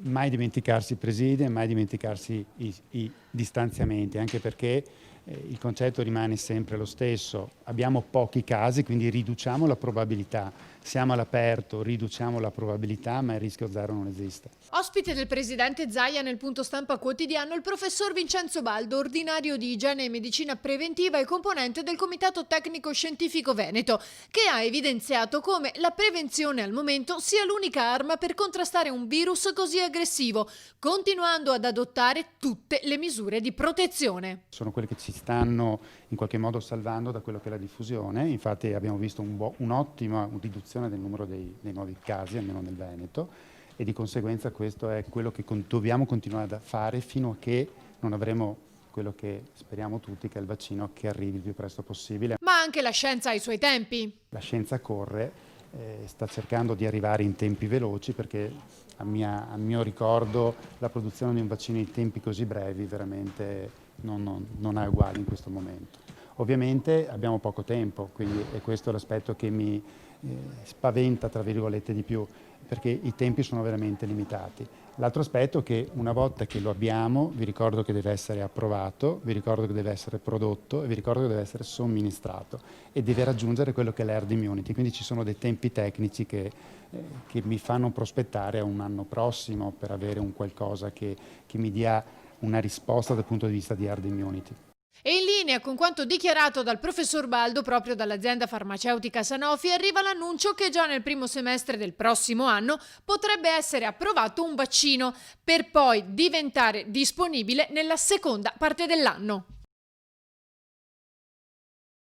mai dimenticarsi i presidi, mai dimenticarsi i distanziamenti, anche perché il concetto rimane sempre lo stesso. Abbiamo pochi casi, quindi riduciamo la probabilità. Siamo all'aperto, riduciamo la probabilità, ma il rischio zero non esiste. Ospite del presidente Zaia nel punto stampa quotidiano il professor Vincenzo Baldo, ordinario di igiene e medicina preventiva e componente del Comitato Tecnico Scientifico Veneto, che ha evidenziato come la prevenzione al momento sia l'unica arma per contrastare un virus così aggressivo, continuando ad adottare tutte le misure di protezione. Sono quelle che ci stanno in qualche modo salvando da quello che è la diffusione. Infatti abbiamo visto un'ottima riduzione del numero dei nuovi casi, almeno nel Veneto, e di conseguenza questo è quello che dobbiamo continuare a fare fino a che non avremo quello che speriamo tutti, che è il vaccino, che arrivi il più presto possibile. Ma anche la scienza ha i suoi tempi. La scienza corre, sta cercando di arrivare in tempi veloci perché a mio ricordo la produzione di un vaccino in tempi così brevi veramente non ha uguali in questo momento. Ovviamente abbiamo poco tempo, quindi è questo l'aspetto che mi spaventa, tra virgolette, di più, perché i tempi sono veramente limitati. L'altro aspetto è che una volta che lo abbiamo, vi ricordo che deve essere approvato, vi ricordo che deve essere prodotto e vi ricordo che deve essere somministrato e deve raggiungere quello che è l'herd immunity, quindi ci sono dei tempi tecnici che mi fanno prospettare a un anno prossimo per avere un qualcosa che mi dia una risposta dal punto di vista di herd immunity. E in linea con quanto dichiarato dal professor Baldo proprio dall'azienda farmaceutica Sanofi arriva l'annuncio che già nel primo semestre del prossimo anno potrebbe essere approvato un vaccino per poi diventare disponibile nella seconda parte dell'anno.